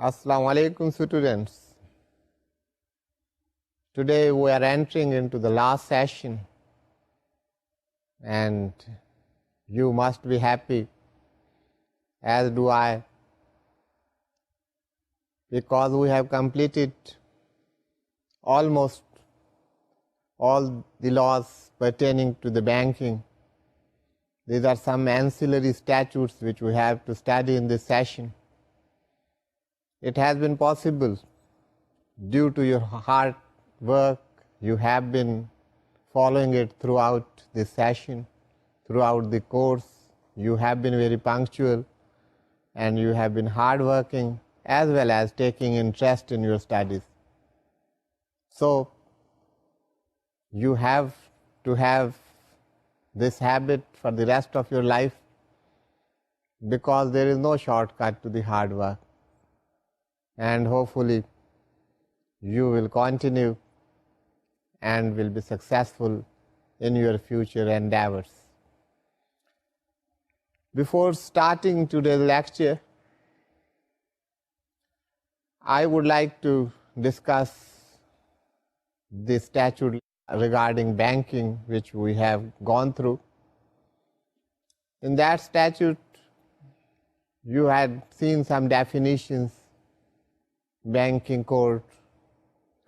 Assalamu alaikum students. Today we are entering into the last session and you must be happy, as do I, because we have completed almost all the laws pertaining to the banking. These are some ancillary statutes which we have to study in this session. It has been possible due to your hard work. You have been following it throughout this session, throughout the course. You have been very punctual and you have been hardworking as well as taking interest in your studies. So you have to have this habit for the rest of your life, because there is no shortcut to the hard work, and hopefully you will continue and will be successful in your future endeavors. Before starting today's lecture, I would like to discuss the statute regarding banking which we have gone through. In that statute, you had seen some definitions: banking court,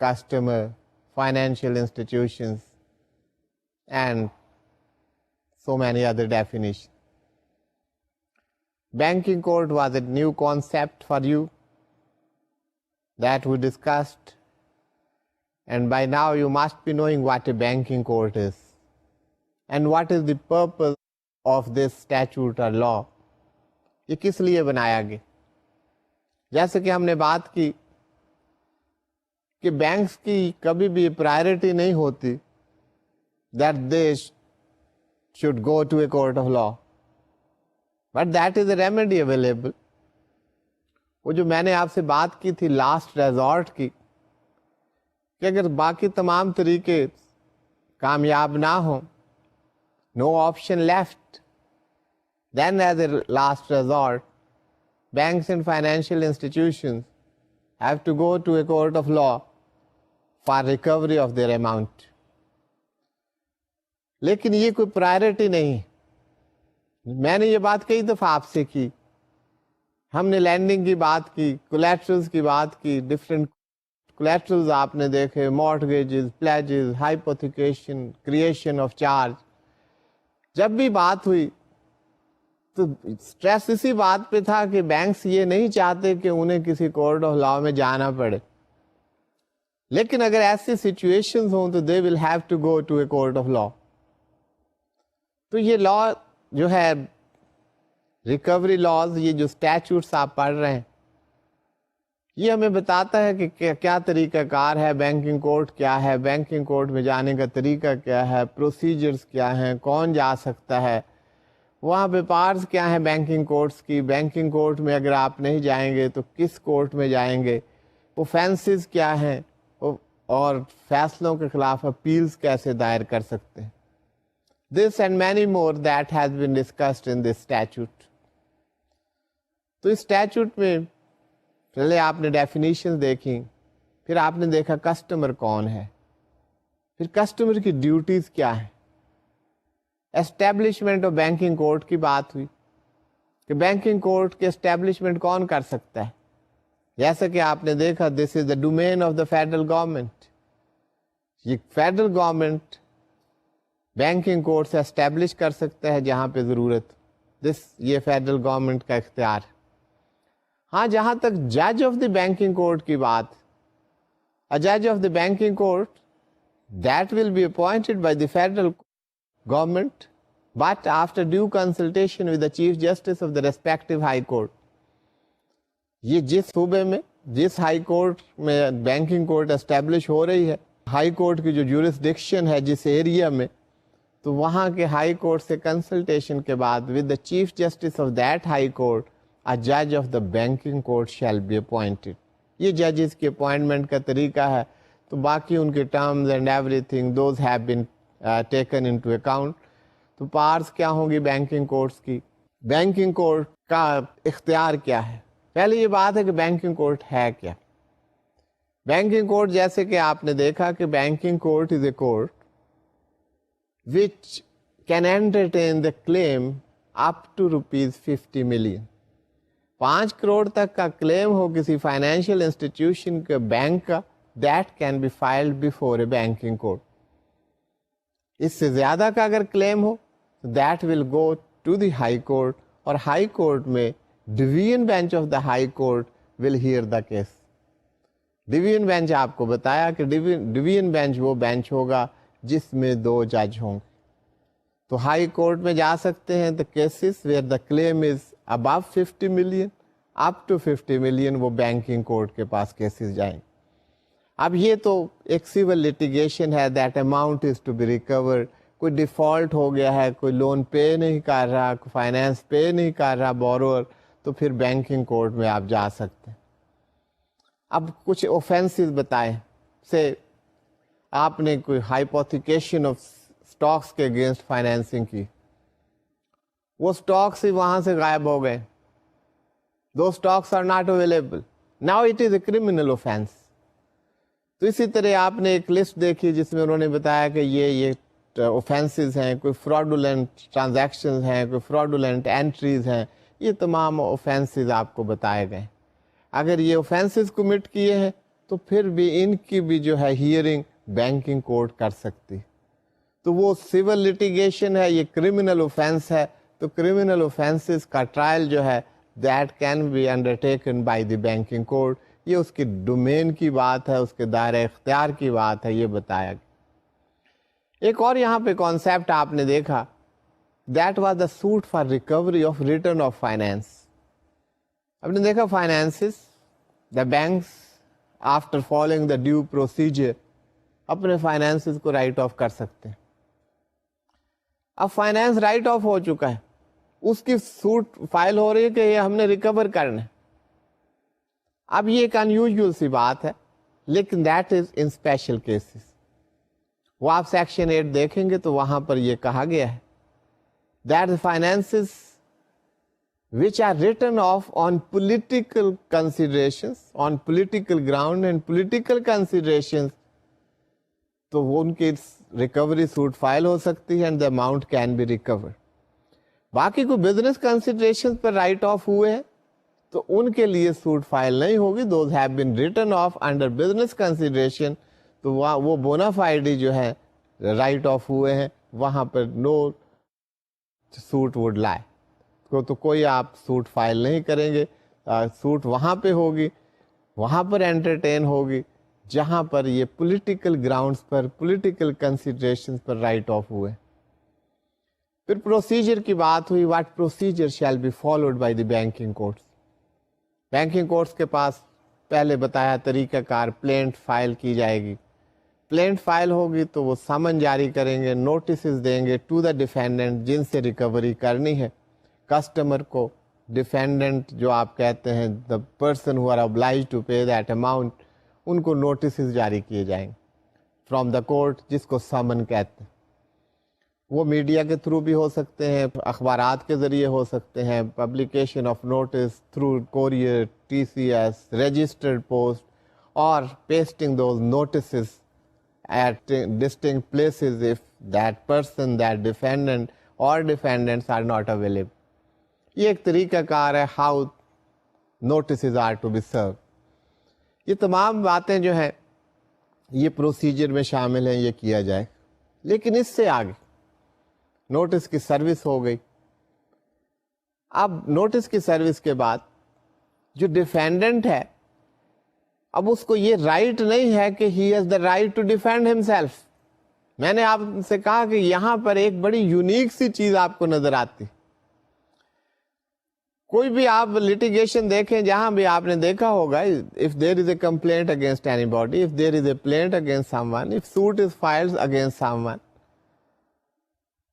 customer, financial institutions, and so many other definitions. Banking court was a new concept for you that we discussed, and by now you must be knowing what a banking court is and what is the purpose of this statute or law. یہ کس لیے بنایا گیا؟ جیسے کہ ہم نے بات کی کہ بینکس کی کبھی بھی پرائرٹی نہیں ہوتی that they should go to a court of law, but that is a remedy available. وہ جو میں نے آپ سے بات کی تھی لاسٹ ریزورٹ کی، کہ اگر باقی تمام طریقے کامیاب نہ ہوں، no option left, then as a last resort, banks and financial institutions have to go to a court of law for recovery of their amount. لیکن یہ کوئی پرائرٹی نہیں. میں نے یہ بات کئی دفعہ آپ سے کی. ہم نے لینڈنگ کی بات کی، کولیٹرلز کی بات کی، ڈفرینٹ کولیٹرلز آپ نے دیکھے، mortgages, pledges, hypothecation, creation of charge. جب بھی بات ہوئی تو اسٹریس اسی بات پہ تھا کہ بینکس یہ نہیں چاہتے کہ انہیں کسی کورٹ آف لا میں جانا پڑے، لیکن اگر ایسی سچویشنز ہوں تو they will have to go to a court of law. تو یہ لا جو ہے ریکوری لاز، یہ جو اسٹیچوٹس آپ پڑھ رہے ہیں، یہ ہمیں بتاتا ہے کہ کیا طریقہ کار ہے، بینکنگ کورٹ کیا ہے، بینکنگ کورٹ میں جانے کا طریقہ کیا ہے، پروسیجرز کیا ہیں، کون جا سکتا ہے، وہاں پہ پارز کیا ہیں بینکنگ کورٹس کی، بینکنگ کورٹ میں اگر آپ نہیں جائیں گے تو کس کورٹ میں جائیں گے، اوفینسز کیا ہیں، اور فیصلوں کے خلاف اپیلز کیسے دائر کر سکتے ہیں. This and many more that has been discussed in this statute. تو اس اسٹیچوٹ میں پہلے آپ نے ڈیفینیشن دیکھی، پھر آپ نے دیکھا کسٹمر کون ہے، پھر کسٹمر کی ڈیوٹیز کیا ہیں. اسٹیبلشمنٹ آف بینکنگ کورٹ کی بات ہوئی کہ بینکنگ کورٹ کے اسٹیبلشمنٹ کون کر سکتا ہے. جیسا کہ آپ نے دیکھا this is the domain of the federal government. یہ فیڈرل گورنمنٹ بینکنگ کورٹ سے اسٹیبلش کر سکتا ہے جہاں پہ ضرورت. یہ فیڈرل گورنمنٹ کا اختیار ہے. ہاں، جہاں تک جج آف دی بینکنگ کورٹ کی بات، جج of the banking court that will be appointed by the federal government but after due consultation with the chief justice of the respective high court. یہ جس صوبے میں، جس ہائی کورٹ میں banking court establish ہو رہی ہے، ہائی کورٹ کی جو جورسڈکشن ہے جس ایریا میں، تو وہاں کے ہائی کورٹ سے کنسلٹیشن کے بعد with the chief justice of that high court a judge of the banking court shall be appointed. یہ ججز کی اپوائنٹمنٹ کا طریقہ ہے. تو باقی ان کے terms and every thing those have been taken in to account. تو پارس کیا ہوں گی بینکنگ کورٹس کی، بینکنگ کورٹ کا اختیار کیا ہے، پہلے یہ بات ہے کہ بینکنگ کورٹ ہے کیا. بینکنگ کورٹ جیسے کہ آپ نے دیکھا کہ banking court is a court which can entertain the claim up to ₹50 million. 5 crore تک کا کلیم ہو کسی فائنینشیل انسٹیٹیوشن کے بینک کا, that can be filed before a banking court. اس سے زیادہ کا اگر کلیم ہو that will go to the high court, اور ہائی کورٹ میں division bench of the high court will hear the case. Division bench آپ کو بتایا کہ ڈویژن بینچ وہ بینچ ہوگا جس میں 2 جج ہوں گے. تو ہائی کورٹ میں جا سکتے ہیں the cases where the claim is above 50 million, up to 50 million وہ بینکنگ کورٹ کے پاس کیسز جائیں. اب یہ تو ایک سیول لٹیگیشن ہے, that amount is to be recovered. کوئی ڈیفالٹ ہو گیا ہے, کوئی لون پے نہیں کر رہا, کوئی فائنینس پے نہیں کر رہا بورور, تو پھر بینکنگ کورٹ میں آپ جا سکتے ہیں. اب کچھ اوفینسز بتائیں, سے آپ نے کوئی ہائپوتھیکیشن آف اسٹاکس کے اگینسٹ فائنینسنگ کی, وہ اسٹاکس ہی وہاں سے غائب ہو گئے, those stocks are not available, now it is a criminal offence. تو اسی طرح آپ نے ایک لسٹ دیکھی جس میں انہوں نے بتایا کہ یہ اوفینسز ہیں, کوئی فراڈولنٹ ٹرانزیکشنز ہیں, کوئی فراڈولنٹ انٹریز ہیں, یہ تمام اوفینسز آپ کو بتائے گئے. اگر یہ اوفینسز کمٹ کیے ہیں تو پھر بھی ان کی بھی جو ہے ہیئرنگ بینکنگ کورٹ کر سکتی. تو وہ سول لٹیگیشن ہے, یہ کریمنل اوفینس ہے, تو کریمنل اوفینسز کا ٹرائل جو ہے that can be undertaken by the banking court. یہ اس کی ڈومین کی بات ہے, اس کے دائرہ اختیار کی بات ہے, یہ بتایا گیا. ایک اور یہاں پہ کانسیپٹ آپ نے دیکھا, that was the suit for recovery of return of finance. آپ نے دیکھا finances, the banks after following the due procedure اپنے فائنینسز کو رائٹ آف کر سکتے ہیں. اب فائنینس رائٹ آف ہو چکا ہے, اس کی سوٹ فائل ہو رہی ہے کہ یہ ہم نے ریکور کرنا ہے. اب یہ ایک انیوژل سی بات ہے, لیکن that is in special cases. وہ آپ سیکشن 8 دیکھیں گے تو وہاں پر یہ کہا گیا ہے that finances which are written off on political considerations, on political ground and political considerations, تو وہ ان کی ریکوری سوٹ فائل ہو سکتی ہے, and the amount can be recovered. باقی کوئی بزنس کنسیڈریشن پر رائٹ آف ہوئے ہیں تو ان کے لیے سوٹ فائل نہیں ہوگی. those have been written off under business consideration, تو وہ بونا فائڈی جو ہے رائٹ آف ہوئے ہیں, وہاں پر نو سوٹ وڈ لائی. تو کوئی آپ سوٹ فائل نہیں کریں گے. سوٹ وہاں پہ ہوگی, وہاں پر انٹرٹین ہوگی جہاں پر یہ پولیٹیکل گراؤنڈز پر, پولیٹیکل کنسیڈریشنز پر رائٹ آف ہوئے. پھر پروسیجر کی بات ہوئی, what procedure shall be followed by the banking courts. Banking courts کے پاس پہلے بتایا طریقہ کار, پلینٹ فائل کی جائے گی. پلینٹ فائل ہوگی تو وہ سمن جاری کریں گے, نوٹسز دیں گے ٹو دا ڈیفینڈنٹ جن سے ریکوری کرنی ہے. کسٹمر کو ڈیفینڈنٹ جو آپ کہتے ہیں, the person who are obliged to pay that amount, ان کو نوٹسز جاری کیے جائیں گے فرام دا کورٹ, جس کو سمن کہتے ہیں. وہ میڈیا کے تھرو بھی ہو سکتے ہیں, اخبارات کے ذریعے ہو سکتے ہیں, publication of notice through courier, T C S, registered post, اور pasting those notices at distinct places if that person, that defendant or defendants are not available. یہ ایک طریقہ کار ہے how notices are to be served. یہ تمام باتیں جو ہیں یہ پروسیجر میں شامل ہیں, یہ کیا جائے. لیکن اس سے آگے نوٹس کی سروس ہو گئی. اب نوٹس کی سروس کے بعد جو ڈیفینڈنٹ ہے, اب اس کو یہ رائٹ نہیں ہے کہ he has the right to defend himself. میں نے آپ سے کہا کہ یہاں پر ایک بڑی یونیک سی چیز آپ کو نظر آتی. کوئی بھی آپ لٹیگیشن دیکھیں, جہاں بھی آپ نے دیکھا ہوگا, if there is a complaint against anybody, if there is a plaint against someone, if suit is filed against someone,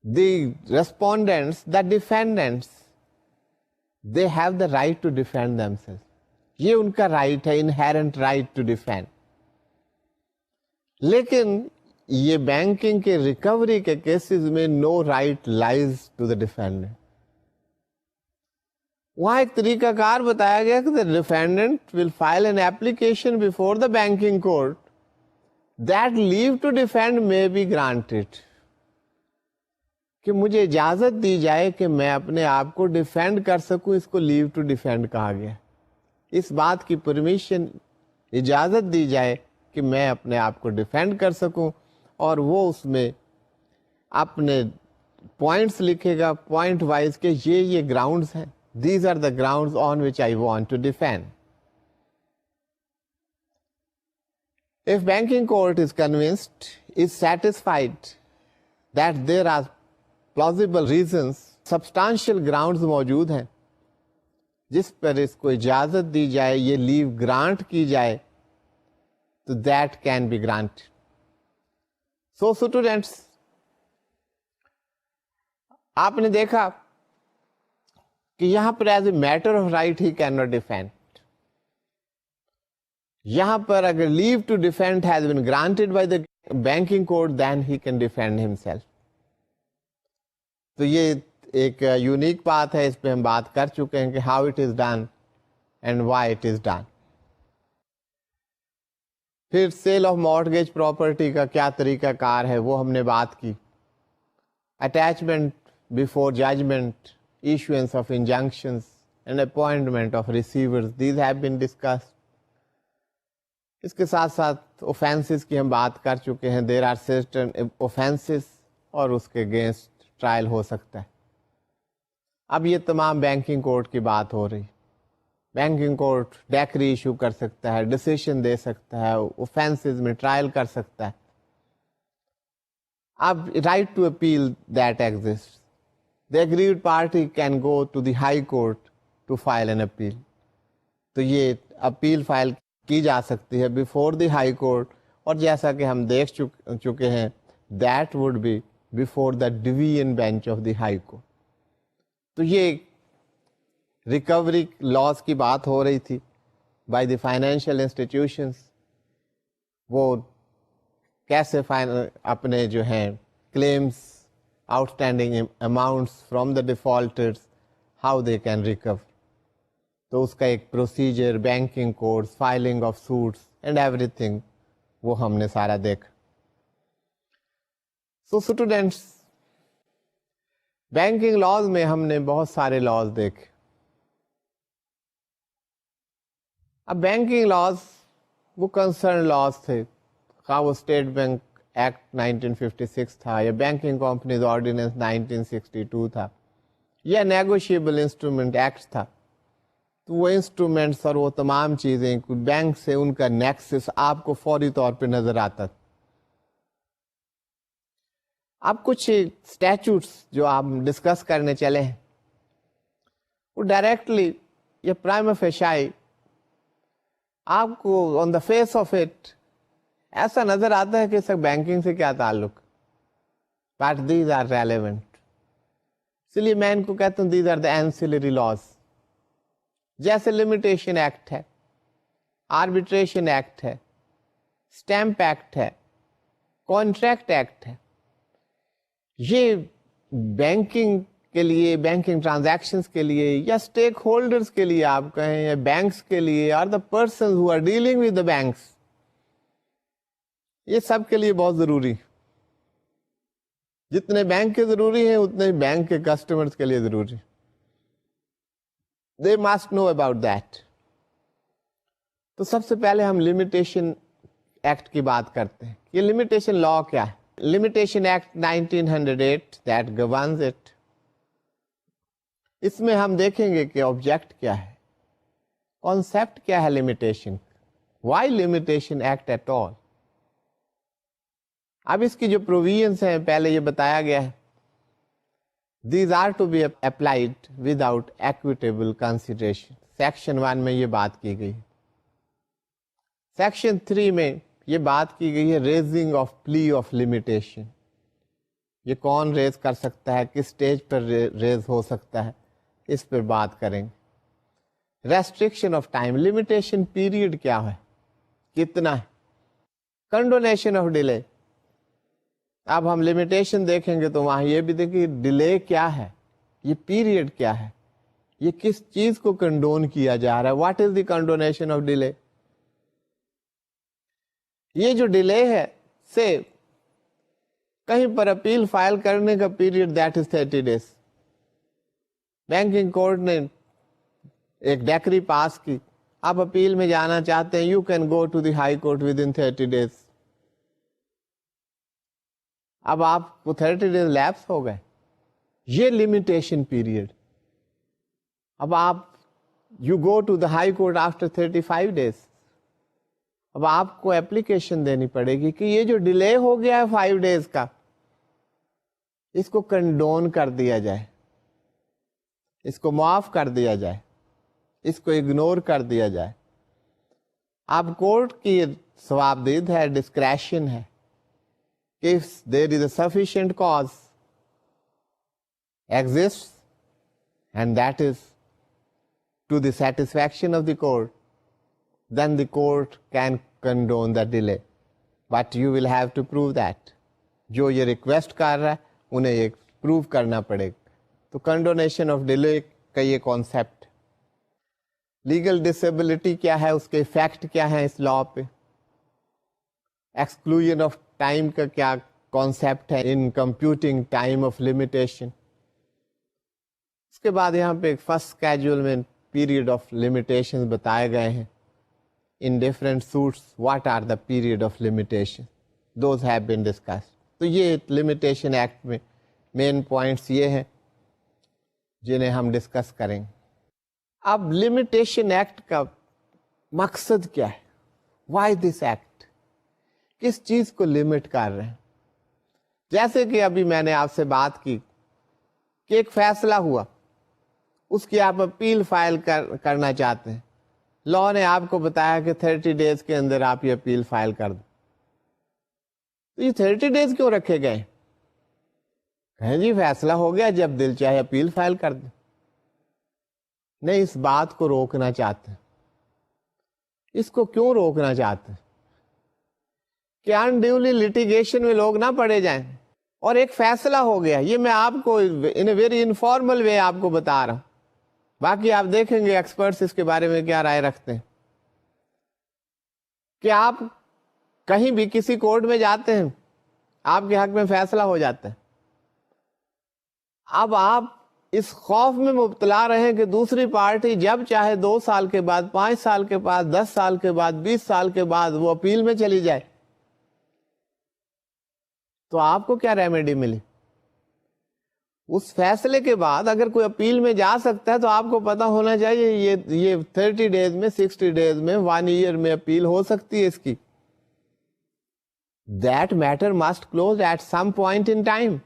the respondents, the defendants, they have the right to defend themselves. یہ ان کا right ہے, inherent right to defend. لیکن یہ banking کے recovery کے cases میں no right lies to the defendant. وہاں ایک طریقہ کار بتایا گیا کہ the defendant will file an application before the banking court that leave to defend may be granted. کہ مجھے اجازت دی جائے کہ میں اپنے آپ کو ڈیفینڈ کر سکوں، اس کو لیو ٹو ڈیفینڈ کہا گیا. اس بات کی پرمیشن، اجازت دی جائے کہ میں اپنے آپ کو ڈیفینڈ کر سکوں، اور وہ اس میں اپنے پوائنٹس لکھے گا پوائنٹ وائز کہ یہ گراؤنڈز ہیں. These are the grounds on which I want to defend. If banking court is convinced, is satisfied that there are plausible reasons, substantial grounds موجود ہیں جس پر اس کو اجازت دی جائے، یہ لیو گرانٹ کی جائے، تو that can be granted. So students، آپ نے دیکھا کہ یہاں پر as a matter of right he can not defend. یہاں پر اگر leave to defend has been granted by the banking code then he can defend himself. تو یہ ایک یونیک بات ہے، اس پہ ہم بات کر چکے ہیں کہ how it is done and why it is done. پھر سیل آف مارٹگیج پراپرٹی کا کیا طریقہ کار ہے وہ ہم نے بات کی. Attachment before judgment, issuance of injunctions and appointment of receivers, these have been discussed. اس کے ساتھ ساتھ offenses کی ہم بات کر چکے ہیں. there are certain offenses اور اس کے against ٹرائل ہو سکتا ہے. اب یہ تمام بینکنگ کورٹ کی بات ہو رہی. بینکنگ کورٹ ڈیکری ایشو کر سکتا ہے، ڈسیشن دے سکتا ہے، offenses میں ٹرائل کر سکتا ہے. اب right to appeal that exists. The aggrieved party can go to the high court to file an appeal. تو یہ اپیل فائل کی جا سکتی ہے before the high court، اور جیسا کہ ہم دیکھ چکے ہیں that would be before the division bench of the high court. تو یہ ریکوری لاس کی بات ہو رہی تھی by the financial institutions. وہ کیسے اپنے جو ہیں claims outstanding amounts from the defaulters, how they can recover. تو اس کا ایک procedure, banking codes, filing of suits and every thing, وہ ہم نے سارا دیکھا. سو اسٹوڈینٹس، بینکنگ لاز میں ہم نے بہت سارے لاز دیکھے. اب بینکنگ لاز وہ کنسرن لاز تھے، خواہ وہ اسٹیٹ بینک ایکٹ 1956 تھا، یا بینکنگ کمپنیز آرڈیننس 1962 تھا، یا نیگوشیبل انسٹرومنٹ ایکٹ تھا. تو وہ انسٹرومنٹس اور وہ تمام چیزیں بینک سے ان کا نیکسس آپ کو فوری طور پہ نظر آتا. اب کچھ اسٹیچوٹس جو آپ ڈسکس کرنے چلے ہیں، وہ ڈائریکٹلی یا پرائم فیشائی آپ کو آن دا فیس آف اٹ ایسا نظر آتا ہے کہ سب بینکنگ سے کیا تعلق، بٹ دیز آر ریلیونٹ. اس لیے میں ان کو کہتا ہوں these are the ancillary laws. جیسے لمیٹیشن ایکٹ ہے، آربیٹریشن ایکٹ ہے، اسٹیمپ ایکٹ ہے، کانٹریکٹ ایکٹ ہے. یہ بینکنگ کے لیے، بینکنگ ٹرانزیکشنز کے لیے، یا اسٹیک ہولڈرز کے لیے آپ کہیں، یا بینکس کے لیے، اور the persons who are dealing with the banks, یہ سب کے لیے بہت ضروری. جتنے بینک کے ضروری ہیں اتنے بینک کے کسٹمرز کے لیے ضروری. They must know about that. تو سب سے پہلے ہم لمیٹیشن ایکٹ کی بات کرتے ہیں. یہ لمیٹیشن لا کیا ہے؟ Limitation act 1908 that governs it. اس میں ہم دیکھیں گے کہ آبجیکٹ کیا ہے، کانسیپٹ کیا ہے limitation, why limitation act at all. اب اس کی جو پروویژنس ہیں پہلے یہ بتایا گیا ہے. These are to be applied without equitable consideration. Section 1 میں یہ بات کی گئی. سیکشن 3 میں یہ بات کی گئی ہے raising of plea of limitation. یہ کون ریز کر سکتا ہے، کس سٹیج پر ریز ہو سکتا ہے، اس پر بات کریں گے. Restriction of time, limitation period کیا ہے، کتنا ہے. Condonation of delay. اب ہم لمیٹیشن دیکھیں گے تو وہاں یہ بھی دیکھیں ڈیلے کیا ہے، یہ پیریڈ کیا ہے، یہ کس چیز کو کنڈون کیا جا رہا ہے؟ What is the condonation of delay? یہ جو ڈیلے ہے سے کہیں پر اپیل فائل کرنے کا period that is 30 days. Banking court نے ایک ڈیکری پاس کی، آپ اپیل میں جانا چاہتے ہیں، you can go to the high court with in 30 days. اب آپ کو 30 days لیپس ہو گئے، یہ لمیٹیشن پیریڈ. اب آپ you go to the high court after 35 days. اب آپ کو اپلیکیشن دینی پڑے گی کہ یہ جو ڈیلے ہو گیا ہے 5 days کا، اس کو کنڈون کر دیا جائے، اس کو معاف کر دیا جائے، اس کو اگنور کر دیا جائے. اب کورٹ کی ثوابدید ہے، ڈسکریشن ہے کہ if there is a sufficient cause exists and that is to the satisfaction of the court, then the court can condone the delay. But you will have to prove that. جو یہ request کر رہا ہے انہیں یہ prove کرنا پڑے گا. تو کنڈونیشن آف ڈیلے کا یہ کانسیپٹ. لیگل ڈسیبلٹی کیا ہے، اس کے افیکٹ کیا ہے اس لا پہ. ایکسکلوژن آف ٹائم کا کیا کانسیپٹ ہے in computing time of limitation. اس کے بعد یہاں پہ ایک فرسٹ کیجول میں پیریڈ آف لمیٹیشن بتائے گئے ہیں. In different suits what are the period of limitation, those have been discussed. تو یہ لمیٹیشن ایکٹ میں مین پوائنٹس یہ ہیں جنہیں ہم ڈسکس کریں گے. اب لمیٹیشن ایکٹ کا مقصد کیا ہے؟ Why this act? کس چیز کو لمٹ کر رہے ہیں؟ جیسے کہ ابھی میں نے آپ سے بات کی کہ ایک فیصلہ ہوا، اس کی آپ اپیل فائل کرنا چاہتے ہیں. لا نے آپ کو بتایا کہ 30 days کے اندر آپ یہ اپیل فائل کر دیں. تو یہ 30 days کیوں رکھے گئے؟ کہیں جی فیصلہ ہو گیا، جب دل چاہے اپیل فائل کر دیں. نہیں، اس بات کو روکنا چاہتے ہیں. اس کو کیوں روکنا چاہتے ہیں؟ کہ انڈیولی لٹیگیشن میں لوگ نہ پڑے جائیں. اور ایک فیصلہ ہو گیا، یہ میں آپ کو ان اے ویری انفارمل وے آپ کو بتا رہا ہوں. باقی آپ دیکھیں گے ایکسپرٹس اس کے بارے میں کیا رائے رکھتے ہیں. کہ آپ کہیں بھی کسی کورٹ میں جاتے ہیں، آپ کے حق میں فیصلہ ہو جاتا ہے. اب آپ اس خوف میں مبتلا رہے کہ دوسری پارٹی جب چاہے 2 سال کے بعد، 5 سال کے بعد، 10 سال کے بعد، 20 سال کے بعد وہ اپیل میں چلی جائے. تو آپ کو کیا ریمیڈی ملی؟ اس فیصلے کے بعد اگر کوئی اپیل میں جا سکتا ہے تو آپ کو پتا ہونا چاہیے یہ 30 days میں، 60 days میں، 1 year میں اپیل ہو سکتی ہے اس کی. That matter must close at some point in time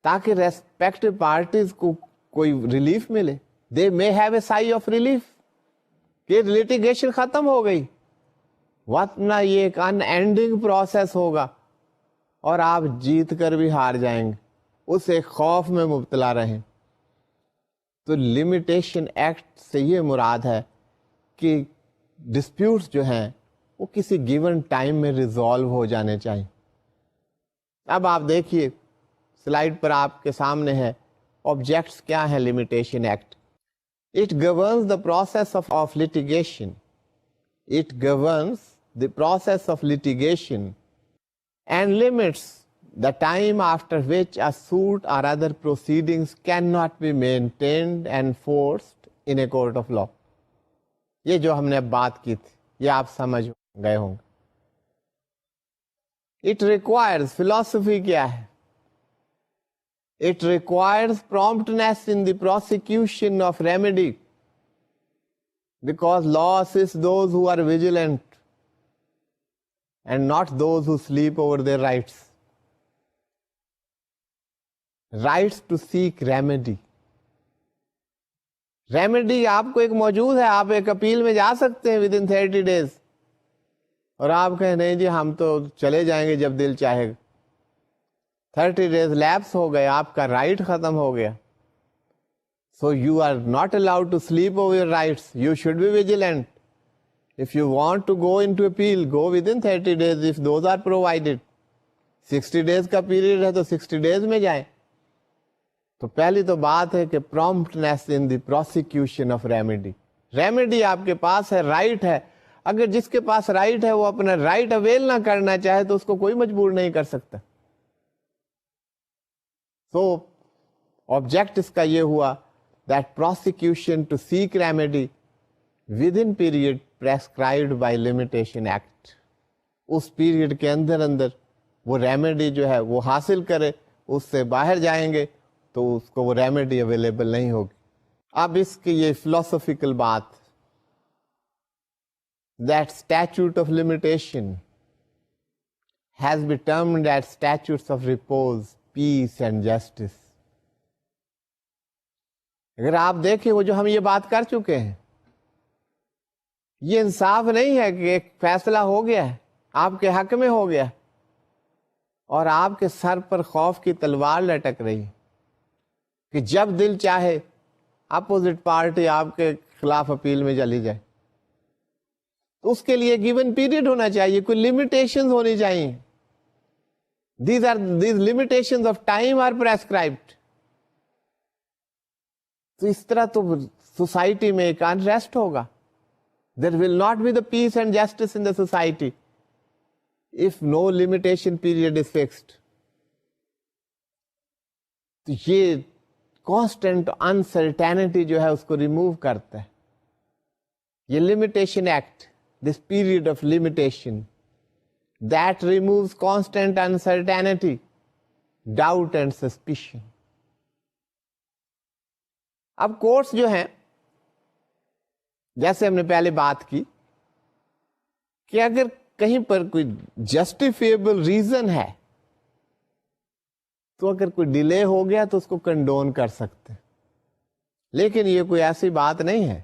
تاکہ ریسپیکٹو پارٹیز کو کوئی ریلیف ملے. They may have a sigh of relief کہ litigation ختم ہو گئی، ورنہ یہ ایک ان اینڈنگ پروسیس ہوگا اور آپ جیت کر بھی ہار جائیں گے، اس ایک خوف میں مبتلا رہیں. تو لمیٹیشن ایکٹ سے یہ مراد ہے کہ ڈسپیوٹس جو ہیں وہ کسی گیون ٹائم میں ریزالو ہو جانے چاہیے. اب آپ دیکھیے سلائیڈ پر آپ کے سامنے ہے آبجیکٹس کیا ہے limitation act. It governs the process of litigation. It governs the process of litigation and limits the time after which a suit or other proceedings cannot be maintained and forced in a court of law. یہ جو ہم نے اب بات کی تھی یہ آپ سمجھ گئے ہوں گے. It requires philosophy کیا ہے؟ It requires promptness in the prosecution of remedy because law assists those who are vigilant and not those who sleep over their rights. Rights to seek remedy. Remedy آپ کو ایک موجود ہے، آپ ایک appeal میں جا سکتے ہیں ود ان 30 days اور آپ کہیں نہیں جی ہم تو چلے جائیں گے جب دل چاہے گا. 30 days لیپس ہو گئے، آپ کا رائٹ ختم ہو گیا. So you are not allowed to sleep over your rights. You should be vigilant. If you want to go into appeal, go within 30 days if those are provided. 60 days کا period ہے تو 60 days میں جائیں. تو پہلی تو بات ہے کہ پرومپٹنیس ان دی پروسیکیوشن آف ریمیڈی. ریمیڈی آپ کے پاس ہے, رائٹ ہے. اگر جس کے پاس رائٹ ہے وہ اپنا رائٹ اویل نہ کرنا چاہے تو اس کو کوئی مجبور نہیں کر سکتا. تو آبجیکٹ اس کا یہ ہوا that prosecution to seek remedy within period prescribed by limitation act. اس پیریڈ کے اندر وہ ریمیڈی جو ہے وہ حاصل کرے, اس سے باہر جائیں گے تو اس کو وہ ریمیڈی اویلیبل نہیں ہوگی. اب اس کی یہ فلسفیکل بات, that statute of limitation has been termed as statutes of repose, peace and justice. اگر آپ دیکھیں وہ جو ہم یہ بات کر چکے ہیں, یہ انصاف نہیں ہے کہ ایک فیصلہ ہو گیا ہے, آپ کے حق میں ہو گیا اور آپ کے سر پر خوف کی تلوار لٹک رہی ہے کہ جب دل چاہے اپوزٹ پارٹی آپ کے خلاف اپیل میں چلی جائے. تو اس کے لیے گیون پیریڈ ہونا چاہیے, کوئی لمیٹیشنز ہونی چاہیے. These limitations of time are prescribed. تو اس طرح تو سوسائٹی میں ایک انریسٹ ہوگا. There will not be the peace and justice in the society if no limitation period is fixed. تو یہ کانسٹنٹ انسرٹینٹی جو ہے اس کو ریموو کرتا ہے یہ limitation act, this period of limitation that removes constant uncertainty, doubt and suspicion. اب courts جو ہیں, جیسے ہم نے پہلے بات کی کہ اگر کہیں پر کوئی جسٹیفیبل ریزن ہے تو اگر کوئی ڈیلے ہو گیا تو اس کو کنڈون کر سکتے ہیں. لیکن یہ کوئی ایسی بات نہیں ہے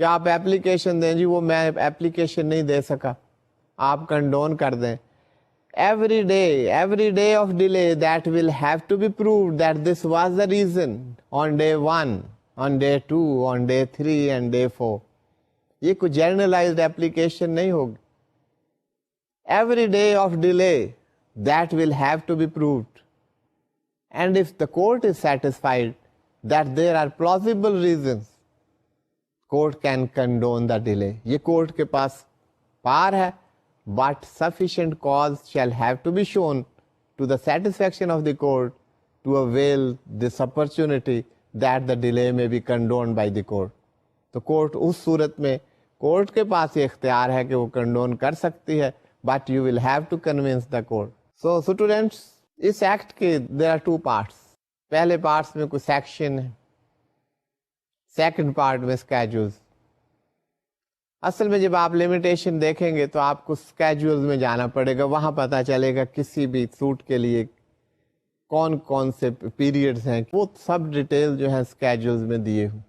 کہ آپ ایپلیکیشن دیں, جی وہ میں ایپلیکیشن نہیں دے سکا, آپ کنڈون کر دیں. every day of delay that will have to be proved that this was the reason on day 1, on day 2, on day 3 and day 4. یہ کوئی جرنلائزڈ ایپلیکیشن نہیں ہوگی. Every day of delay that will have to be proved. And if the court is satisfied that there are plausible reasons, court can condone the delay. یہ court کے پاس پار ہے, but sufficient cause shall have to be shown to the satisfaction of the court to avail this opportunity that the delay may be condoned by the court. تو court اس صورت میں court کے پاس یہ اختیار ہے کہ وہ کنڈون کر سکتی ہے, but you will have to convince the court. So students, اس ایکٹ کے there are two parts. پہلے پارٹس میں کوئی سیکشن ہے, سیکنڈ پارٹ میں اسکیجولز. اصل میں جب آپ لمیٹیشن دیکھیں گے تو آپ کو اسکیجولز میں جانا پڑے گا, وہاں پتہ چلے گا کسی بھی سوٹ کے لیے کون کون سے پیریڈز ہیں, وہ سب ڈیٹیل جو ہیں اسکیجولز میں دیے ہوں.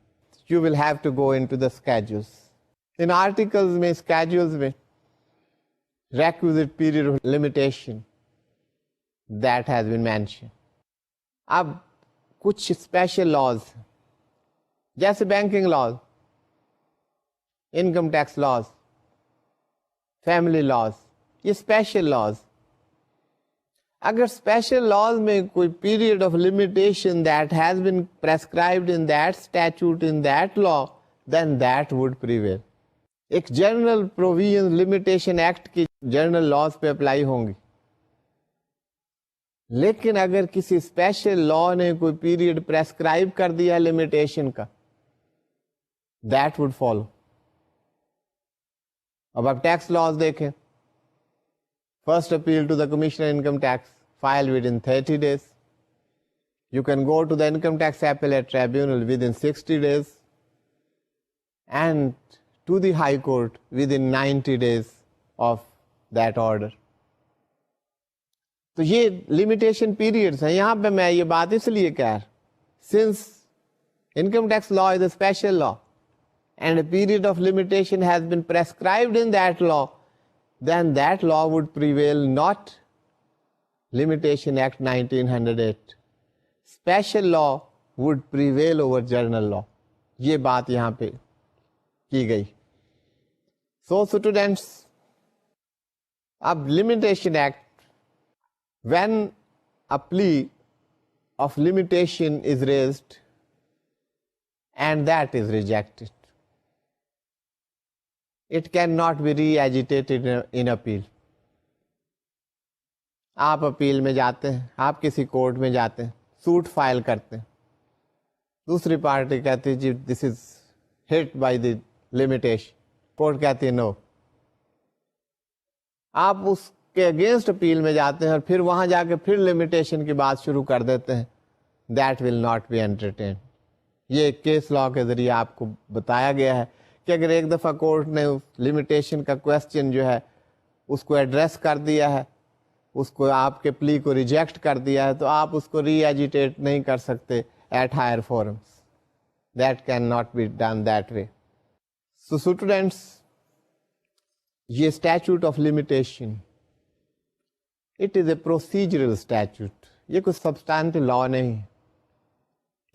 You will have to go in the دا اسکیجولز. ان آرٹیکلز میں اسکیجولز میں requisite period of limitation that has been mention. اب کچھ اسپیشل لاز جیسے banking laws, income tax laws, family laws, یہ اسپیشل لاز. اگر اسپیشل لاز میں کوئی period of limitation that has been prescribed in that statute in that law, then that would prevail. ایک general provision limitation act کی general laws پہ apply ہوں گی, لیکن اگر کسی اسپیشل لا نے کوئی پیریڈ پریسکرائب کر دیا لمیٹیشن کا, دیٹ وڈ فالو. اب آپ ٹیکس لاز دیکھیں, first appeal to the commissioner income tax file with in 30 days. You can go to the income tax appellate tribunal within 60 days and to the High Court within 90 days of that order. تو یہ limitation periods ہیں. یہاں پہ میں یہ بات اس لیے کہہ رہا, since income tax law is a special law and a period of limitation has been prescribed in that law, then that law would prevail, not Limitation Act 1908. Special law would prevail over general law. یہ بات یہاں پہ کی گئی. So students, اب Limitation Act, when a plea of limitation is raised and that is rejected. It cannot be re-agitated in appeal. آپ appeal میں جاتے ہیں, آپ کسی کورٹ میں جاتے ہیں, سوٹ فائل کرتے ہیں, دوسری پارٹی کہتی ہے جی this is hit by the limitation, court کہتی ہے نو. آپ اس کے اگینسٹ اپیل میں جاتے ہیں اور پھر وہاں جا کے پھر لمیٹیشن کی بات شروع کر دیتے ہیں, that will not be entertain. یہ کیس لا کے ذریعے آپ کو بتایا گیا ہے کہ اگر ایک دفعہ کورٹ نے لمیٹیشن کا کوشچن جو ہے اس کو ایڈریس کر دیا ہے, اس کو آپ کے پلی کو ریجیکٹ کر دیا ہے, تو آپ اس کو ری ایجیٹیٹ نہیں کر سکتے at higher forums. That can not be done that way. So students, یہ statute of limitation it is a procedural statute. یہ کوئی سبسٹانٹیو لا نہیں ہے,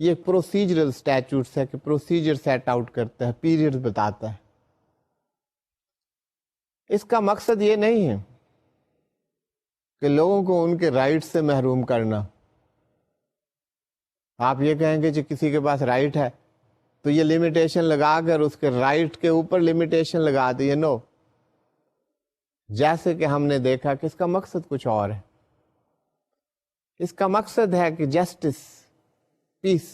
یہ پروسیجرل اسٹیچوٹس ہے کہ پروسیجر سیٹ آؤٹ کرتا ہے, پیریڈ بتاتا ہے. اس کا مقصد یہ نہیں ہے کہ لوگوں کو ان کے رائٹ سے محروم کرنا. آپ یہ کہیں گے کہ کسی کے پاس رائٹ ہے تو یہ لمیٹیشن لگا کر اس کے رائٹ کے اوپر لمیٹیشن لگا دی ہے. نو, جیسے کہ ہم نے دیکھا کہ اس کا مقصد کچھ اور ہے. اس کا مقصد ہے کہ جسٹس, پیس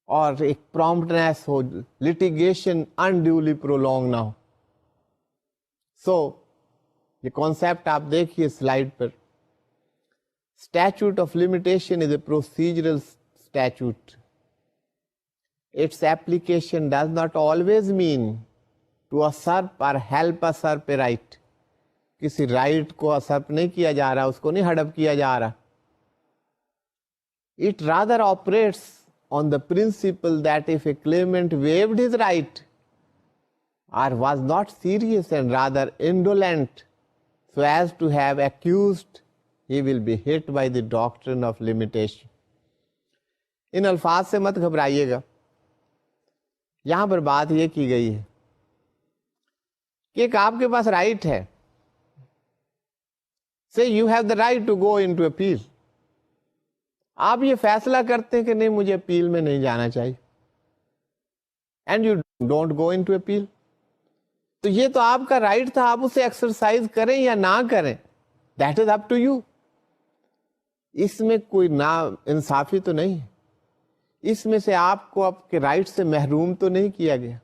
اور ایک پرومپٹنیس ہو, لٹیگیشن انڈیولی پرولونگ نہ ہو. سو یہ کانسیپٹ آپ دیکھیے سلائڈ پر. Statute of limitation is a procedural statute. Its application does not always mean to usurp or help usurp a right. کسی رائٹ کو اسرپ نہیں کیا جا رہا, اس کو نہیں ہڑپ کیا جا رہا. It rather operates on the principle that if a claimant waived his right or was not serious and rather indolent so as to have accused, he will be hit by the doctrine of limitation. ان الفاظ سے مت گھبرائیے گا. یہاں پر بات یہ کی گئی ہے کہ ایک آپ کے پاس رائٹ ہے. Say you have the right to go into appeal. آپ یہ فیصلہ کرتے ہیں کہ نہیں مجھے اپیل میں نہیں جانا چاہیے, and you don't go in to appeal. تو یہ تو آپ کا رائٹ تھا, آپ اسے ایکسرسائز کریں یا نہ کریں, that is up to you. اس میں کوئی نا انصافی تو نہیں ہے, اس میں سے آپ کو آپ کے رائٹ سے محروم تو نہیں کیا گیا,